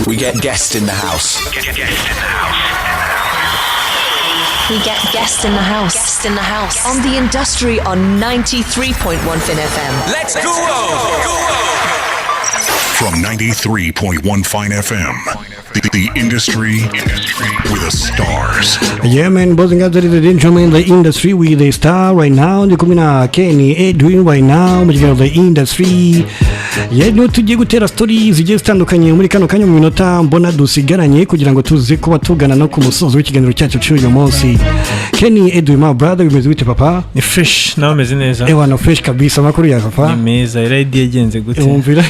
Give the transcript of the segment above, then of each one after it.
We get guests in the house. We get guests in the house. Guests in the house. On the industry on 93.1 Fin FM. Let's go! From 93.1 Fine FM, the industry with the stars. Yeah, man, boys and girls, ladies and gentlemen, the industry with the star right now. Ndi kumwe na Kenny doing right now, mu kiganiro the industry. Yeah, no tugiye gutera stories zigiye zitandukanye muri kano kanya mu minota mbona dusigaranye kugira ngo tuze kuba tugana no ku musozo w'ikiganiro cyacu cy'uyu munsi. Kenny doing my brother, bimeze bite papa? Ni fresh, nawe meze neza. Na fresh kabisa makuru ya papa. Ni meza, iradi yagenze gute? Umvira.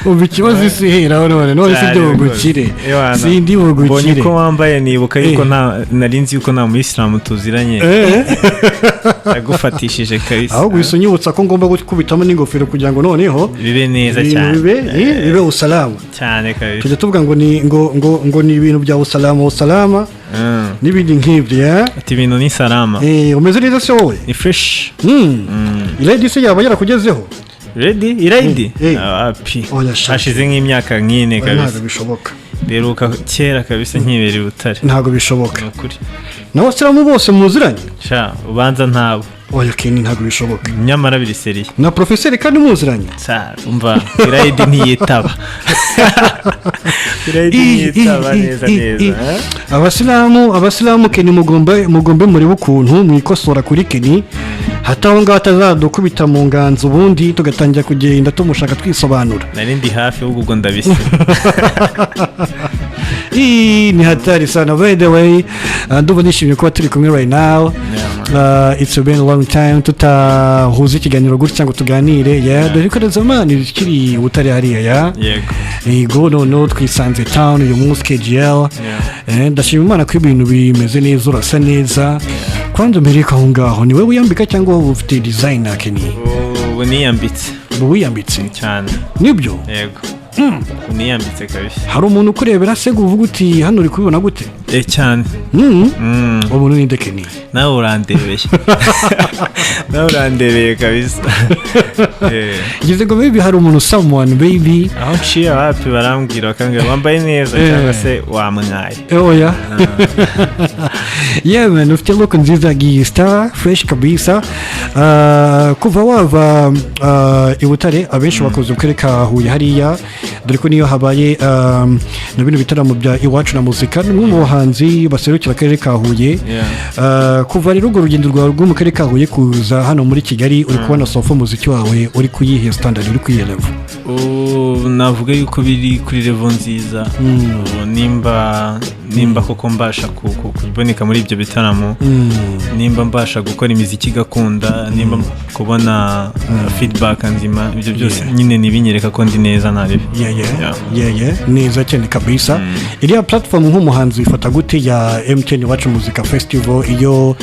Ubikibazo isihera none sibyo bugukire. Sindi bugukire. Bonye ko wambaye nibuka yuko narinzi yuko nta muyisilamu tuziranye. Agufatishije kabisa. Aho gwisonyibutsa ko ngomba gukubitamo n'ingofero kugira ngo noneho bibe neza cyane. Bibe usalama. Cyane kabisa. Tujye tuvuga ngo ni ibintu bya usalama. N'ibindi nk'ibyo ya. Ati ibintu ni salama. Umeze neza se wowe? Ni fresh. Iradi se yaba yarakugezeho? Ready? Iradi? Api. Hashize nk'imyaka nk'ine kabisa. Ntabwo bishoboka. Beruka kera kabisa nkibera Butare. Ntabwo bishoboka. Ukuri. N'abasiramu bose muziranye? Sha, ubanza ntabo. Oya Kenny ntabwo bishoboka. Nyamara biri seriye. Na professeur kandi muziranye? Sa, umva, iradi ntiyitaba. Iradi ntiyitaba neza. Abasilamu Kenny mugombe muri bukuntu mwikosora kuri Kenny. Hataho ngaho atazadukubita mu nganzo ubundi tugatangira kugenda tumushaka twisobanura. Nari ndi hafi ubwo ndabise. Ni hatari sana. By the way, ndumva nishimiye kuba turi kumwe right now. It's been a long time tutahuza ikiganiro gutya ngo tuganire. Dore ko zamani kiri Butare hariya ya. Yego. No twisanze town uyu munsi KGL. Ndashima Imana ko ibintu bimeze neza urasa neza. Kwanza mbere ko ngaho ni wewe wiyambika cyangwa ufite designer Kenny? Ubu niyambitse. Wiyambitse cyane. Nibyo? Yego. Niyambitse kabisa. Hari umuntu ukurebera se uvuga uti hano uri kubibona gute? Cyane. Umuntu ni Kenny. Nawe urandebeye. Nawe urandebeye kabisa. Gize ngo maybe hari umuntu someone baby. Aho nciye hapi barambwira bakanga wambaye neza cyangwa se wamwaye. Oya. Yeah man, ufite look nziza star fresh kabisa. Kuva wava Butare abenshi bakoze ukereka Huye hariya. Dore ko niyo habaye na bino bitaramo bya iwacu na muzika n'umuhanzi baserukira akarere ka Huye. Kuva rero urwo rugendo rwawe rwo mu karere ka Huye kuza hano muri Kigali uri kubona sofa muziki wawe uri kuyihe standard uri kuyihe level? Navuga yuko biri kuri level nziza. Nimba koko mbasha kuboneka muri ibyo bitaramo, nimba mbasha gukora imiziki gakunda, nimba kubona feedback nzima, ibyo byose nyine nibinyereka ko ndi neza nari. Neza cyane kabisa. Iriya platform nk'umuhanzi ifata gute ya MTN Iwacu Muzika Festival iyo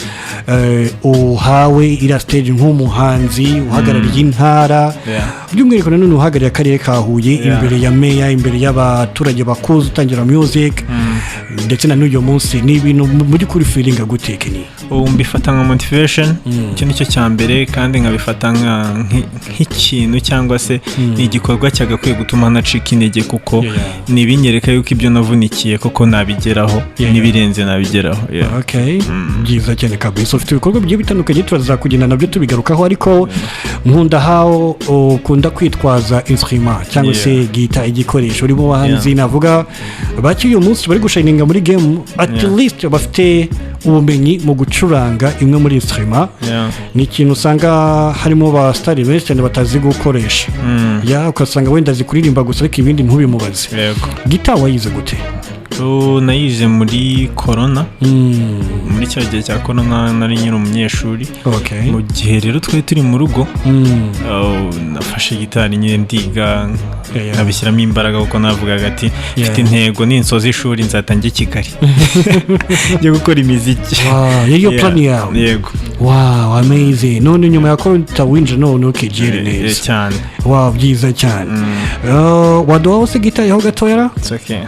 uhawe iriya stage nk'umuhanzi uhagarariye intara by'umwihariko none uhagarariye akarere ka Huye imbere ya meya, imbere y'abaturage bakuze utangira music ndetse na n'uyu munsi ni ibintu muri kuri feeling gute Kenny? Mbifata nka motivation, icyo nicyo cyambere, kandi nkabifata nk'ikintu cyangwa se ni igikorwa cyagakwiye gutuma nacika intege kuko nibinyereka yuko ibyo navunikiye koko nabigeraho nibirenze nabigeraho. Okay. Byiza cyane kabisa. Ufite ibikorwa bigiye bitandukanye turazakugenda nabyo tubigarukaho, ariko nkunda how ukunda kwitwaza instrument cyangwa se guitar, igikoresho uri mu bahanzi navuga baki uyu munsi bari gushininga muri game at least bafite ubumenyi mu gucuranga imwe muri instrument. Ni ikintu usanga harimo ba star benshi cyane batazi gukoresha. Ukasanga wenda zikuririmba gusa ariko ibindi ntubimubaze. Guitar wayize gute? Nayize muri corona. Muri cya gihe cya corona nari nyiri umunyeshuri. Mu gihe rero twari turi mu rugo nafashe gitari nyine ndiga nabishyiramo imbaraga kuko navugaga ati mfite intego n'insozi ishuri nzatangiye Kigali yo gukora imiziki. Iyo plan yawe? Yego. Wow, amazing. None nyuma ya corona winje none ukigere neza cyane. Wow, byiza cyane. Waduha wose gitari yaho gatoya? It's okay.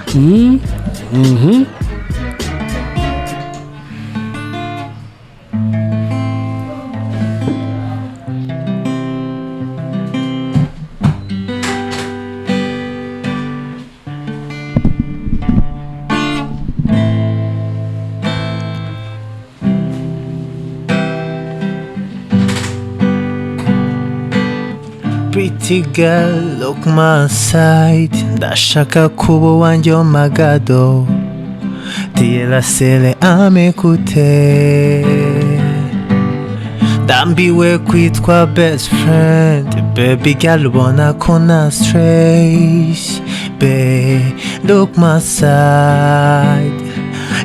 pretty girl, look my side. Ndashaka kuba wanjye oh my god oh. Tira sele amekute. Ndambiwe kwitwa best friend. Baby girl wanna kona straight. Babe, look my side.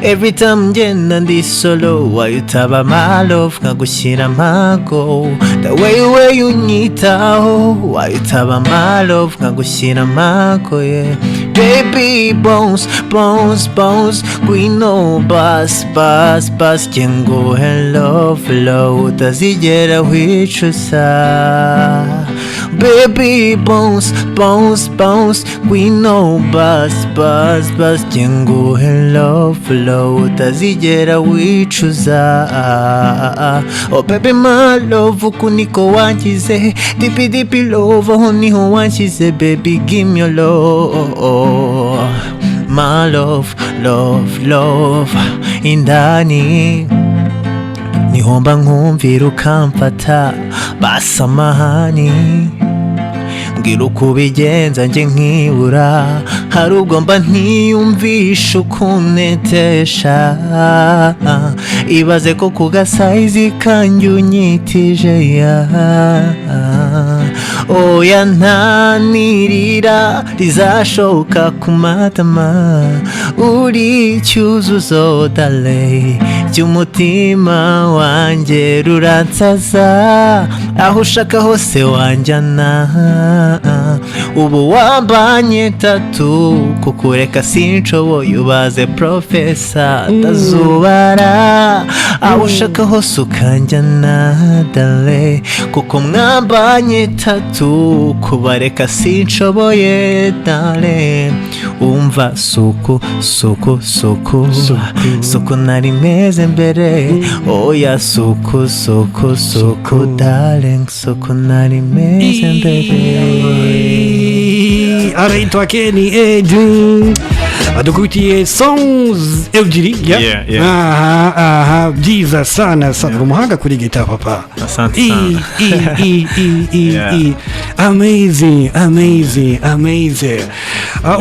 Every time ngenda ndi solo wayutaba my love nkagushyira mago. The way you unyitaho wayutaba my love nkagushyira mago yeah. Baby bounce bounce bounce gwino bus bus bus jengo hello flow utazigera wicuza. Baby bounce bounce bounce gwino bus bus bus jengo hello flow utazigera wicuza. Oh baby my love uku niko wangize deep deep love aho niho wangize baby give me your love. My love love love indani nihomba nkumvira ukamfata basamahani ngira uko ubigenza njye nkibura hari ubwo mba ntiyumvisha ukunetesha ibaze ko ku gasayizi kanjye unyitije ya oya ntanirira rizashoka ku matama uri cyuzuzo dale cy'umutima wanjye ruransaza aho ushaka hose wanjyana ubu wambanye tatu kukureka sinshoboye ubaze profesa ndazubara aho ushaka hose ukanjyana dale kuko mwambanye tatu kubareka sinshoboye dale umva suku suku suku suku nari meze mbere oya suku suku suku darling suku nari meze mbere. Araitwa Kenny Edwin adukubitiye songs ebyiri byiza sana sana umuhanga kuri gita papa. Asante sana. Amazing amazing amazing.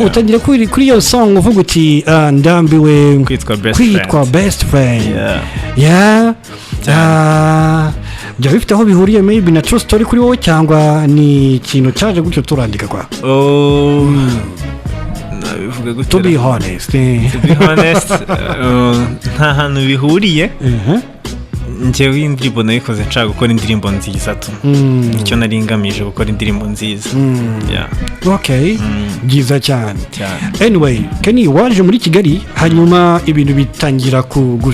Utangira kuri iyo song uvuga uti ndambiwe kwitwa best friend. Bya bifite aho bihuriye maybe na true story kuri wowe cyangwa ni ikintu cyaje gutyo turandika kwa nabivuga gutyo. To be honest nta hantu bihuriye. Njyewe indirimbo nayikoze nshaka gukora indirimbo nziza tu nicyo nari ngamije gukora indirimbo nziza. Okay byiza cyane. Anyway Kenny waje muri Kigali hanyuma ibintu bitangira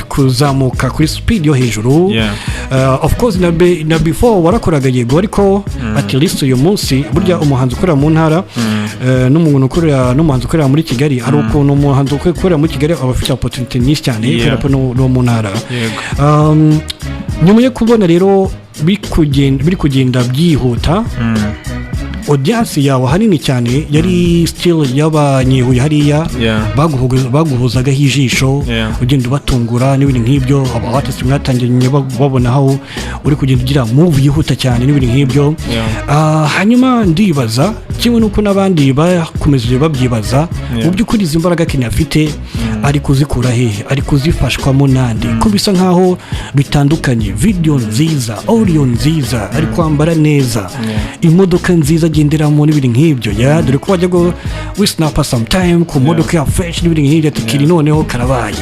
kuzamuka kuri speed yo hejuru. Of course na before warakoraga yego ariko at least uyu munsi burya umuhanzi ukorera mu ntara n'umuntu ukorera n'umuhanzi ukorera muri Kigali hari ukuntu umuhanzi ukorera muri Kigali aba afite opportunity nyinshi cyane kubera no mu ntara. Nyuma yo kubona rero biri kugenda byihuta audience yawe hanini cyane yari still y'abanyihuye hariya baguhuzaga hijisho ugenda batungura n'ibintu nk'ibyo abatse mwatangiye babona aho uri kugenda ugira move yihuta cyane n'ibintu nk'ibyo. Hanyuma ndibaza kimwe nuko nabandi bakomeje babyibaza mu by'ukuri izi mbaraga Kenny afite ari kuzikura hehe ari kuzifashwamo nande ko bisa nkaho bitandukanye. Video nziza audio nziza ari kwambara neza imodoka nziza genderamo n'ibintu nk'ibyo dore ko wajya go we snap sometime ku modoka ya fresh n'ibintu nk'ibyo tukiri noneho karabaye.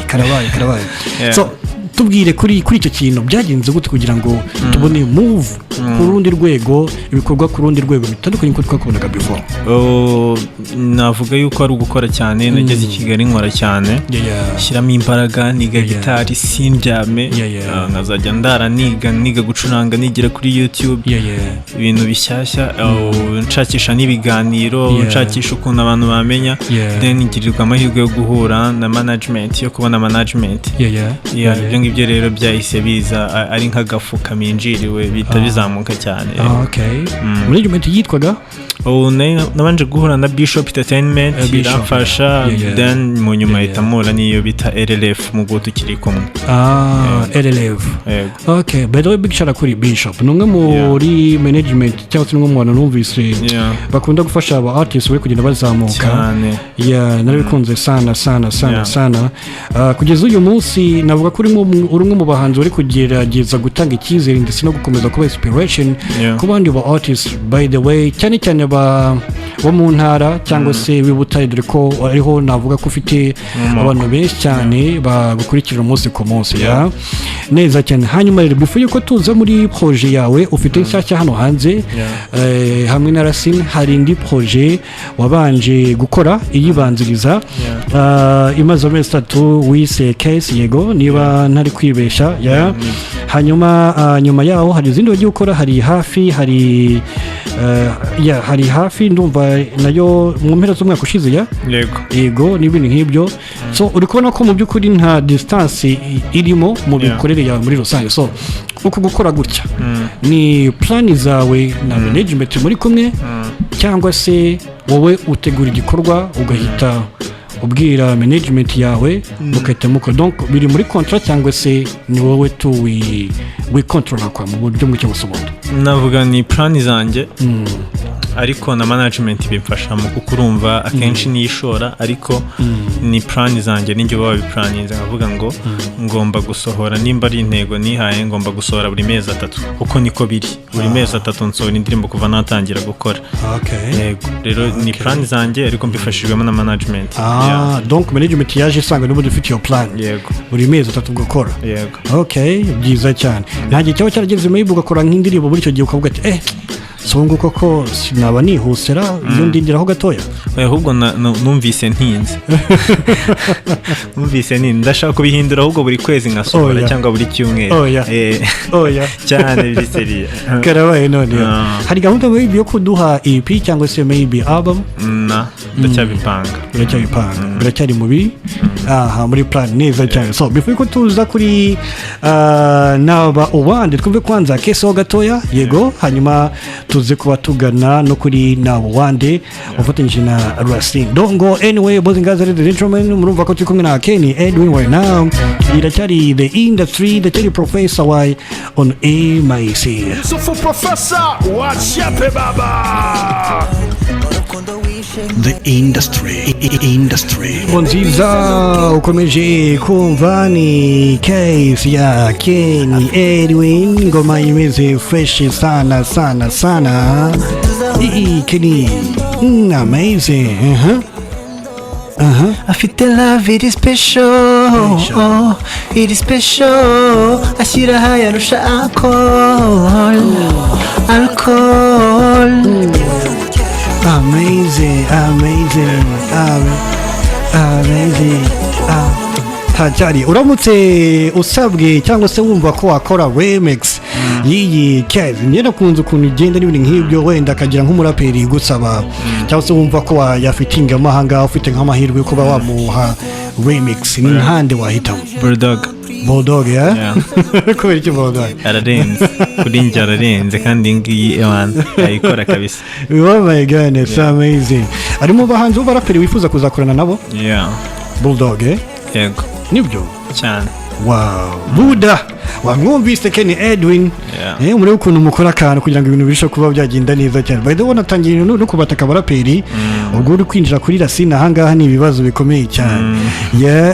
So tubwire kuri icyo kintu byagenze gute kugira ngo tubone move ku rundi rwego ibikorwa ku rundi rwego bitandukanye ko twakobonaga before. Navuga yuko ari ugukora cyane nageze i Kigali nkora cyane shyiramo imbaraga niga gitari sindyame nkazajya ndara niga gucuranga nigira kuri YouTube ibintu bishyashya nshakisha n'ibiganiro nshakisha ukuntu abantu bamenya then ngirirwa amahirwe yo guhura na management yo kubona management ibyo ngibyo rero byahise biza ari nk'agafu kaminjiriwe bita bizamuka cyane. Okay. Management yitwaga nabanje guhura na Bishop Entertainment iramfasha, then mu nyuma itamura niyo bita LLF mu gutu kiri kumwe. LLF. Okay, by the way, big shout out kuri Bishop. Numwe muri management cyangwa se numwe mu bantu numvise bakunda gufasha aba artists bari kugenda bazamuka. Narabikunze sana. Kugeza uyu munsi navuga kuri urumwe mu bahanzi bari kugerageza gutanga icyizere ndetse no gukomeza kuba inspiration ku bandi ba artists, by the way, cyane bo mu ntara cyangwa se bibutaye, dore ko ariho navuga ko ufite abantu benshi cyane bagukurikira umunsi ku munsi. Neza cyane. Hanyuma rero before yuko tuza muri projet yawe ufite nshyashya hano hanze hamwe na Racine, hari indi projet wabanje gukora iyibanziriza imaze amezi 3 wise case, yego niba ntari kwibesha. Hanyuma nyuma yaho hari izindi wagiye ukora, hari hafi ndumva nayo mu mpera z'umwaka ushize. Yego n'ibintu nk'ibyo. So uri kubona ko mu by'ukuri nta distance irimo mu bikorere yawe muri rusange. So uko gukora gutya ni plan zawe na management muri kumwe, cyangwa se wowe utegura igikorwa ugahita ubwira management yawe mukahita mukora, donc biri muri contract cyangwa se ni wowe tu we control kwa mu buryo mu cy'ubusobanuro? Navuga ni plan zanjye, ariko na management bimfasha mu kukurumva akenshi niyishora, ariko ni plan zanjye ninjye baba biplaninze, nkavuga ngo ngomba gusohora, nimba ari intego nihaye ngomba gusohora buri mezi 3, uko niko biri buri mezi 3 nsohora indirimbo kuva natangira gukora. Yego rero ni plan zanjye ariko mbifashijwemo na management. Donc management yaje isanga n'ubundi ufite iyo plan buri mezi 3 gukora. Okay, byiza cyane. Nta gihe cyawe cyarageze mu ugakora nk'indirimbo muri icyo gihe ukavuga ati songo koko sinaba nihusera iyo ndindiraho gatoya? Ahubwo numvise ntinze ndashaka kubihindura ahubwo buri kwezi nkasohora cyangwa buri cyumweru. Cyane biri seriya karabaye. None hari gahunda maybe yo kuduha EP cyangwa se maybe album? ndacyabipanga biracyari mubi muri plan. Neza cyane. So before ko tuza kuri naba ubande twumve kwanza keso gatoya, yego, hanyuma tuze kuba tugana no kuri naba ubande ufatanyije na Racine. Don't go anyway, boys and girls, ladies and gentlemen, murumva ko turi kumwe na Kenny Edwin right now. Iracyari the industry, the professor why on MIC. Yusufu Professor, what's up baba? The industry. Nziza ukomeje kumva ni case ya Kenny Edwin, ngoma imeze fresh sana. Kenny amazing. Afite love, it is special. It is special. Ashyira hayarusha alcohol. Amazing. Cyari uramutse usabwe cyangwa se wumva ko wakora remix y'iyi case, nyine kunze ukuntu igenda n'ibintu nk'ibyo, wenda akagira nk'umuraperi gusaba cyangwa se wumva ko yafitinga amahanga ufite nk'amahirwe kuba wamuha remix, ni ntande wahitamo? Bulldog kubera iki Bulldog? Ararenze kuri njye, ararenze kandi ngiyi ewan ayikora kabisa. Oh my god, it's amazing. Ari mu bahanzi b'abaraperi wifuza kuzakorana nabo? Bulldog yego nibyo cyane. Wow, Buda wamwumvise Kenny Edwin. Muri ukuntu mukora akantu kugira ngo ibintu birusheho kuba byagenda neza cyane. By the way, natangiye no kubataka abaraperi, ubwo uri kwinjira kuri Racine ahangaha ni ibibazo bikomeye cyane.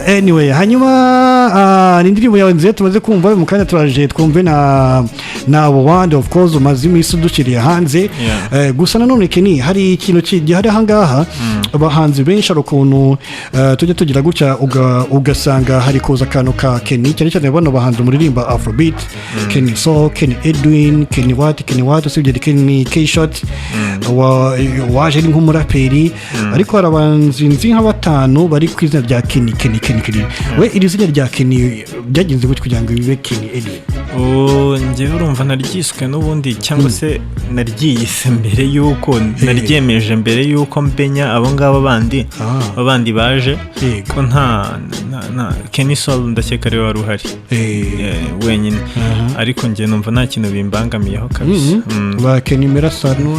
Anyway, hanyuma n'indirimbo yawe nziza tumaze kumva mu kanya turaje twumve na Wand, of course umaze iminsi dukiriye hanze. Gusa nanone Kenny, hari ikintu gihari ahangaha, abahanzi benshi ukuntu tujya tugira gutya ugasanga hari koza akantu ka Kenny, cyane cyane bano bahanzi muririmba Afrobeat, Kenny Soul, Kenny Edwin, Kenny What, usibye Kenny K-Shot waje ari nk'umuraperi, ariko hari abahanzi nzi nka 5 bari ku izina rya Kenny. We iri zina rya Kenny byagenze gute kugira ngo bibe Kenny Edwin? Njyewe urumva naryiswe n'ubundi cyangwa se naryiyise mbere yuko naryemeje mbere yuko mbenya abo ngabo bandi baje ko Kenny Soul ndakeka ari wari uhari wenyine ariko njye numva nta kintu bimbangamiyeho kabisa ba Kenny Mirasano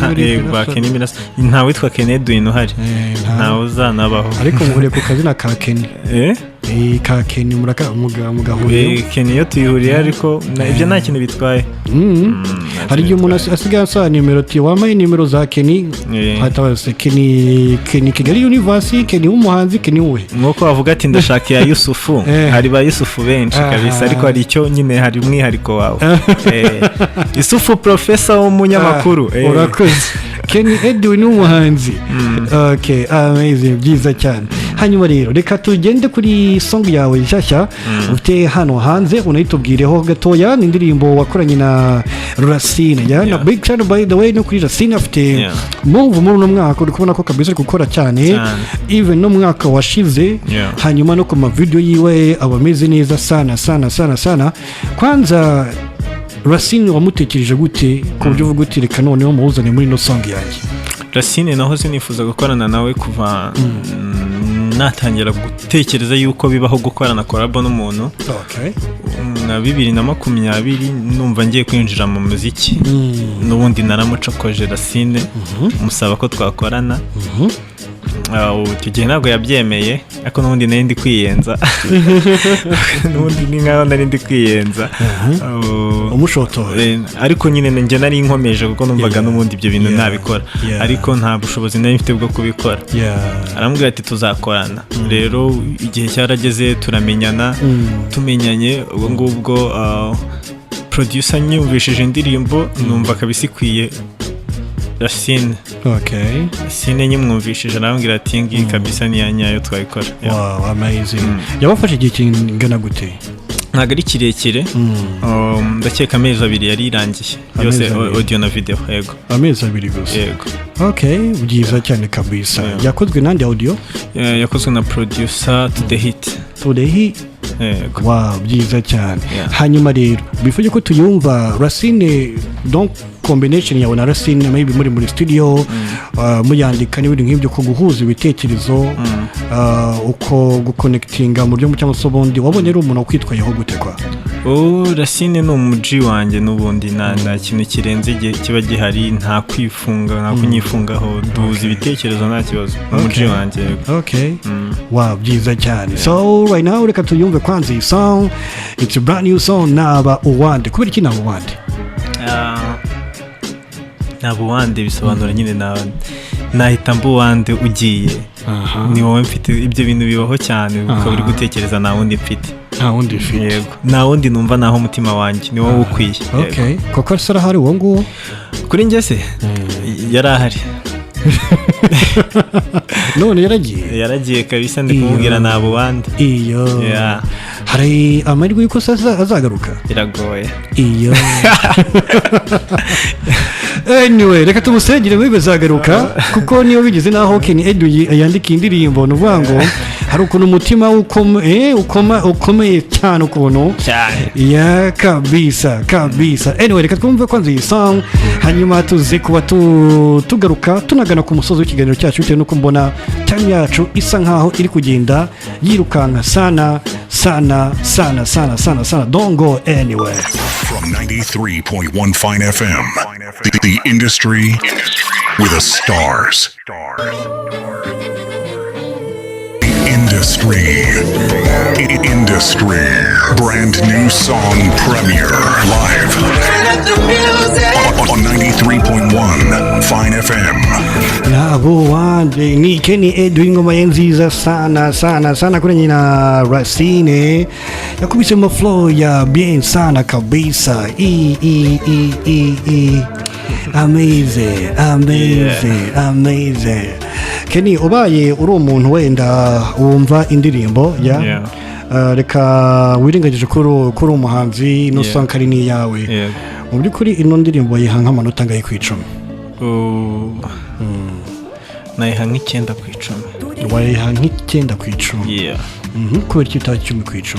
ba Kenny Mirasano nta witwa Kenny Edwin uhari nta uzanabaho ariko muhuriye ku kazina ka Kenny ka Kenny mugahuriye Kenny yo tuyihuriye ariko ibyo nta kintu bitwaye hari igihe umuntu asigaye asaba nimero ati wamaye nimero za Kenny hatabaze Kenny Kigali University Kenny umuhanzi Kenny we nkuko bavuga ati ndashaka ya Yusufu hari ba Yusufu benshi kabisa ariko hari icyo nyine hari umwihariko wawe Yusufu professor w'umunyamakuru urakoze Kenny Edwin umuhanzi okay amazing byiza cyane hanyuma rero reka tugende kuri song yawe nshyashya ufite hano hanze unayitubwireho gatoya n'indirimbo wakoranye na Racine na big fan by the way no kuri Racine afite move muri uno mwaka uri kubona ko kabisa gukora cyane even no mwaka washize hanyuma no ku ma video yiwe abameze neza sana kwanza Racine wamutekereje gute ku buryo uvuga uti reka noneho muhuzane muri no song yanjye Racine naho sinifuza gukorana nawe kuva natangira gutekereza yuko bibaho gukorana collabo n'umuntu na 2020 numva ngiye kwinjira mu muziki n'ubundi naramucokoje Racine musaba ko twakorana tugiye ntabwo yabyemeye ariko n'ubundi nari ndi kwiyenza n'ubundi ni nkaho nari ndi kwiyenza umushotoye ariko nyine njye nari nkomeje kuko numvaga n'ubundi ibyo bintu ntabikora ariko nta bushobozi nari mfite bwo kubikora arambwira ati tuzakorana rero igihe cyarageze turamenyana tumenyanye ubwo ngubwo producer nyumvishije indirimbo numva kabisa ikwiye Racine Racine nyimwumvishije arambwira ati ngi kabisa ni yanyayo twayikora wow amazing yabafashe igihe kingana gute ntago ari kirekire ndakeka amezi 2 yari irangiye yose audio na video yego amezi 2 gusa yego okay byiza cyane kabisa yakozwe nandi audio yakozwe na producer to the hit wow byiza cyane hanyuma rero bifuje ko tuyumva Racine donc combination yawe na Racine maybe muri studio muyandika n'ibindi nk'ibyo ko guhuza ibitekerezo uko guconnectinga mu buryo cyangwa sobondi wabonye ari umuntu kwitwayeho gutekwa Racine ni umuji wanjye n'ubundi nta kintu kirenze igihe kiba gihari nta kwifunga nta kunyifungaho duhuza ibitekerezo nta kibazo umuji wanjye wow byiza cyane so right now reka tuyumve kwanza iyi song it's a brand new song naba uwande kubera iki naba uwande naba uwande bisobanura nyine nahita mbuwande ugiye ni wowe mfite ibyo bintu bibaho cyane ukaba uri gutekereza nta wundi mfite yego nta wundi numva naho umutima wanjye ni wowe ukwiye koko se arahari uwo nguwo kuri njye se yari ahari none yaragiye kabisa ndi kumubwira nabo bandi iyo hari amahirwe yuko azagaruka biragoye iyo anyway reka tumusengere ngo bizagaruka kuko niyo bigeze naho Kenny Edwin yandika indirimbo nuvuga ngo hari ukuntu umutima ukomeye cyane ukuntu ya kabisa anyway reka twumve kwanza iyi song hanyuma tuze kuba tugaruka tunagana ku musozi w'ikiganiro cyacu bitewe nuko mbona time yacu isa nkaho iri kugenda yirukanka sana don't go anywhere. From 93.1 Fine FM, the industry with the stars. Industry. Brand new song premiere live on 93.1 Fine FM. Nabo wande ni Kenny Edwin ngoma nziza sana kwenye na Racine yakubise mo flow ya bien sana kabisa amazing Kenny ubaye uri umuntu wenda wumva indirimbo reka wirengagije kuri umuhanzi no song ari ni yawe mu byukuri ino ndirimbo yiha nk'amanota ngaye ku 10 nayiha nk'icyenda ku 10 wayiha nk'icyenda ku 10 kubera iki utacyumi ku 10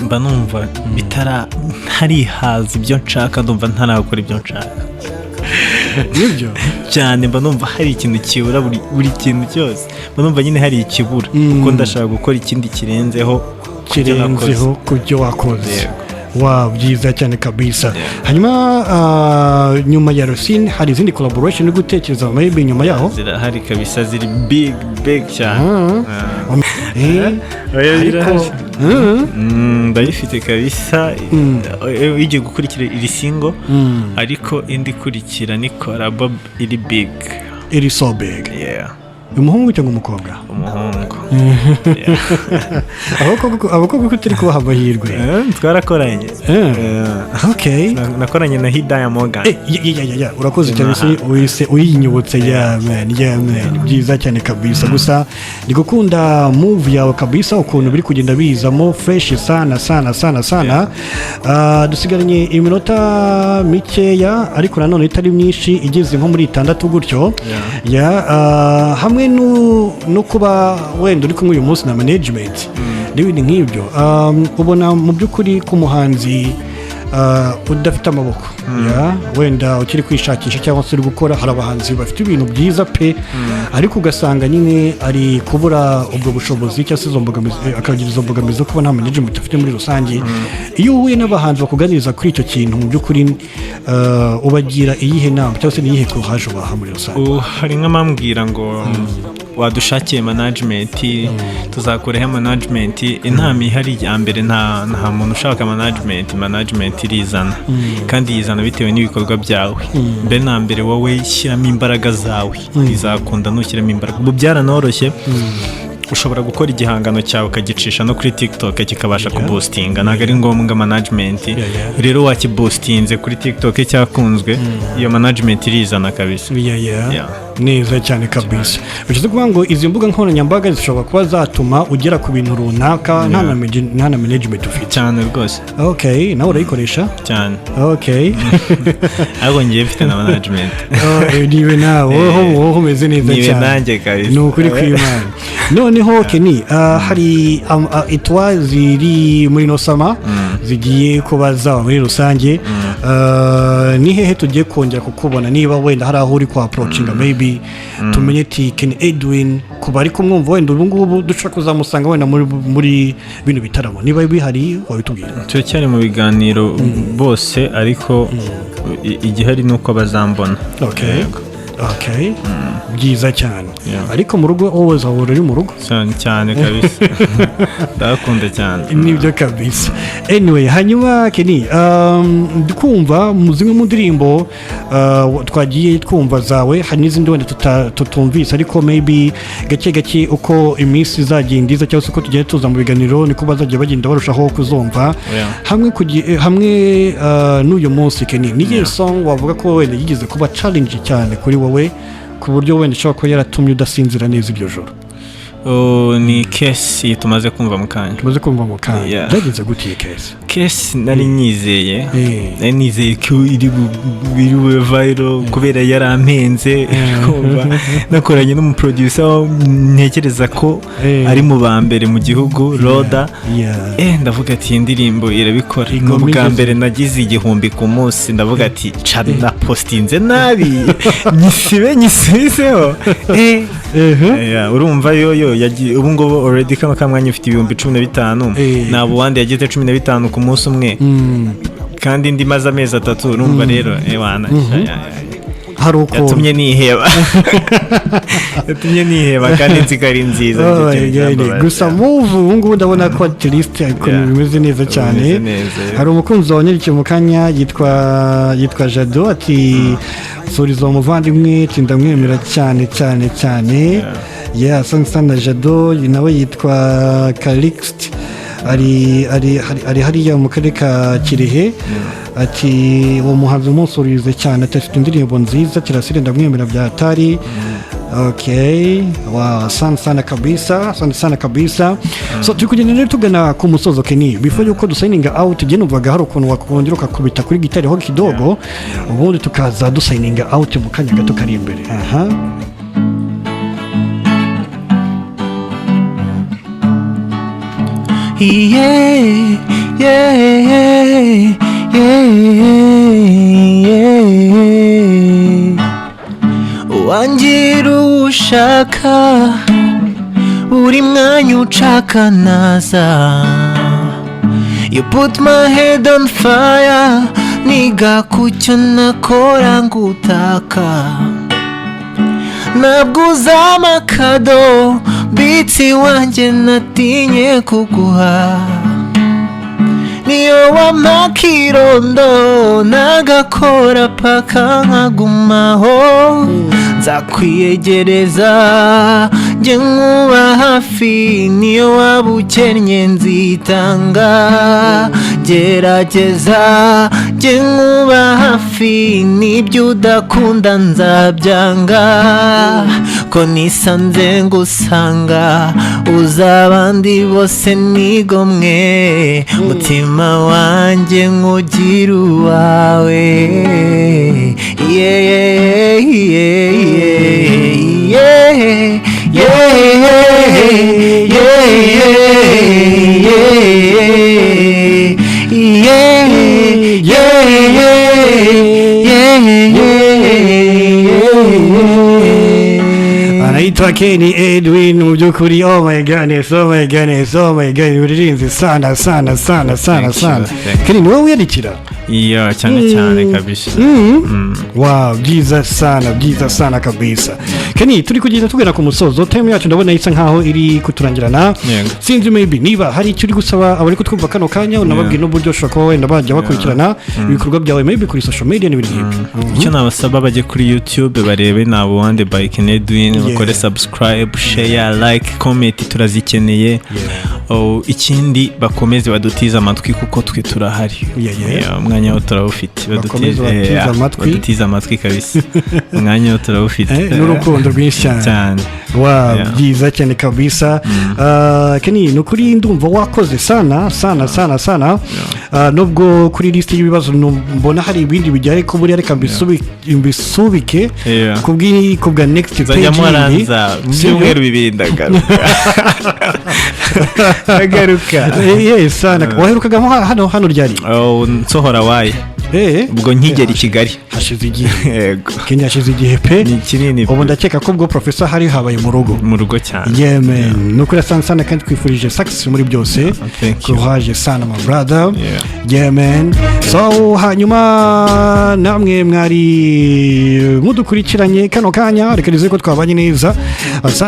mba numva ntarihaza ibyo nshaka ndumva ntarakora ibyo nshaka nibyo cyane mba numva hari ikintu kibura buri kintu cyose mba numva nyine hari ikibura kuko ndashaka gukora ikindi kirenzeho ku byo wakoze wow byiza cyane kabisa hanyuma nyuma ya Racine hari izindi collaboration uri gutekereza maybe nyuma yaho zirahari kabisa ziri big cyane ariko ndayifite kabisa igiye gukurikira iri single ariko indi ikurikira ni collabo iri big iri so big yeah umuhungu cyangwa umukobwa umuhungu abakobwa ko turi kubaha amahirwe twarakoranye okay nakoranye na Hidaya Morgan urakoze cyane se uyinyibutse man byiza cyane kabisa gusa ndi gukunda move yawe kabisa ukuntu biri kugenda bizamo fresh sana dusigaranye iminota mikeya ariko nanone itari myinshi igeze nko muri 6 gutyo hamwe no kuba wenda uri kumwe uyu munsi na management n'ibindi nk'ibyo ubona mu by'ukuri ku muhanzi udafite amaboko wenda ukiri kwishakisha cyangwa se uri gukora hari abahanzi bafite ibintu byiza pe ariko ugasanga nyine ari kubura ubwo bushobozi cyangwa se izo mbogamizi akagira izo mbogamizi zo kuba nta management afite muri rusange iyo uhuye n'abahanzi bakuganiriza kuri icyo kintu mu by'ukuri ubagira iyihe nama cyangwa se n'iyihe courage ubaha muri rusange hari nk'amambwira ngo wadushakiye management tuzakoreho management inama ihari ya mbere nta muntu ushaka management irizana kandi yizana bitewe n'ibikorwa byawe mbere na mbere wowe shyiramo imbaraga zawe izakunda nushyiramo imbaraga ubu byaranoroshye ushobora gukora igihangano cyawe ukagicisha no kuri TikTok kikabasha kuboostinga ntabwo ari ngombwa management rero wakiboostinze kuri TikTok cyakunzwe iyo management irizana kabisa neza cyane kabisa bivuze kuvuga ngo izi mbuga nkoranyambaga zishobora kuba zatuma ugera ku bintu runaka nta na management ufite cyane rwose okay nawe urayikoresha cyane okay ahubwo ngiye mfite na management niwe nawe wowe umeze neza cyane niwe nanjye kabisa ni ukuri kw'Imana noneho Kenny hari itwa ziri muri Nosama zigiye kuba zaba muri rusange ni hehe tugiye kongera kukubona niba wenda hari aho uri kwa approaching maybe tumenye ati Kenny Edwin kuba ari kumwumva wenda ubu ngubu dushaka kuzamusanga wenda muri bino bitaramo niba bihari wabitubwira cyari mu biganiro bose ariko igihari nuko bazambona okay byiza cyane ariko mu rugo always ahora uri mu rugo cyane kabisa ndakunda cyane nibyo kabisa anyway hanyuma Kenny ndikumva zimwe mu ndirimbo twagiye twumva zawe hari n'izindi wenda tutumvise ariko maybe gake uko iminsi izagendiza cyangwa se uko tugiye tuza mu biganiro niko bazajya bagenda barushaho kuzumva hamwe n'uyu munsi Kenny niyo song wavuga ko wenda yigeze kuba challenge cyane kuri wowe ku buryo wenda ushobora kuba yaratumye udasinzira neza iryo joro ni kesi tumaze kumva mu kanya byageze gute iyi kesi nari nyizeye ko iri bube viral kubera yarampenze nakoranye n'umuproducer ntekereza ko ari mu ba mbere mu gihugu Roda ndavuga ati indirimbo irabikora bwa mbere nagize 1000 ku munsi ndavuga ati na postinze nabi nyisibeho urumva yo ubu ngubu already kano kamwanya ufite 15,000 nabo wandi yagize 15 ku munsi umwe kandi ndi maze amezi 3 urumva rero ewana hari uko yatumye niheba kandi nzikari nziza gusa move ubu ngubu ndabona ko at least bimeze neza cyane hari umukunzi wanyirikiye mu kanya yitwa Jado ati surizo umuvandimwe ndamwemera cyane sana Jado nawe yitwa Calixte ari hariya mu karere ka Kirehe ati uwo muhanzi umusurize cyane afite indirimbo nziza Racine ndamwemera bya atari okay wow sana kabisa so turi kugenda rero tugana ku musozo Kenny before yuko dusigninga out numvaga hari ukuntu wakongera ukakubita kuri gitari ho kidogo ubundi tukaza dusigninga out mu kanya gato kari imbere wangira ushaka buri mwanya ucakanaza. You put my head on fire, niga kucyo nakora ngutaka. Naguza amakado, bitsi wanjye natinye kuguha. Niyo wampa kirondo, nagakora paka nkagumaho. Nzakwiyegereza, njye nkuba hafi, niyo waba ukennye nzitanga. Gerageza, njye nkuba hafi, nibyo udakunda nzabyanga. Ko nisanze ngusanga, uzabandi bose nigomwe. Mutima wanjye nkugira uwawe. Yeah, yeah, yeah, yeah, yeah, anaitwa Kenny Edwin mu by'ukuri. Oh my goodness, oh my goodness, oh my god, uririnze sana sana sana sana sana. Kenny ni wowe uyandikira? Iya cyane kabisa. Wow, byiza sana kabisa. Kenny, turi kugenda tugera ku musozo, time yacu ndabona isa nkaho iri kuturangirana. Sinzi maybe niba hari icyo uri gusaba abari kutwumva kano kanya, unababwira n'uburyo ushobora kuba wenda bajya bakurikirana ibikorwa byawe maybe kuri social media n'ibindi nk'ibyo. Icyo nabasaba bajye kuri YouTube barebe nabo wande by Kenny Edwin, bakore subscribe, share, like, comment, turazikeneye. Ikindi bakomeze badutiza amatwi kuko twe turahari. Umwanya wo turawufite, badutiza amatwi kabisa. Umwanya wo turawufite n'urukundo rwinshi cyane. Wow, byiza cyane kabisa. Kenny, nukuri ndumva wakoze sana. Nubwo kuri list y'ibibazo mbona hari ibindi bijyanye ko buri areka mbisubike kubwa next page. Zamuranza byumweru bibiri ndagaruka. Yes sana. Waherukaga hano ryari? Nsohora waye. Ubwo nkigera i Kigali hashize igihe. Yego. Kenya hashize igihe pe. Ni kinini. Ubu ndakeka ko ubwo professor hari habaye mu rugo cyane. Yeah man. Nukuri sana kandi twifurije success muri byose. Courage sana my brother. Yeah man. So hanyuma namwe mwari mudukurikiranye kano kanya, reka nize ko twabanye neza.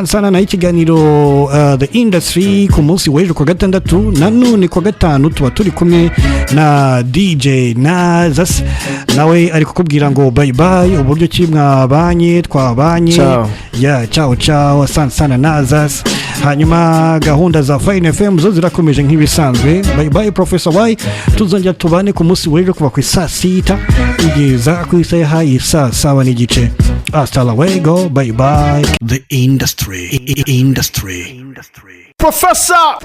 Sana na ikiganiro the industry ku munsi w'ejo kwa gatandatu, nanone kwa gatanu tuba turi kumwe na DJ Nazas, nawe ari kukubwira ngo bye bye, uburyo ki mwabanye twabanye. Ciao sana Nazas. Hanyuma gahunda za Fine FM zo zirakomeje nk'ibisanzwe. Bye bye Professor Y, tuzongera tubane ku munsi w'ejo kuva ku saa 6 kugeza ku isaha y'isa 7 n'igice. Hasta luego, bye bye. The industry. Professor.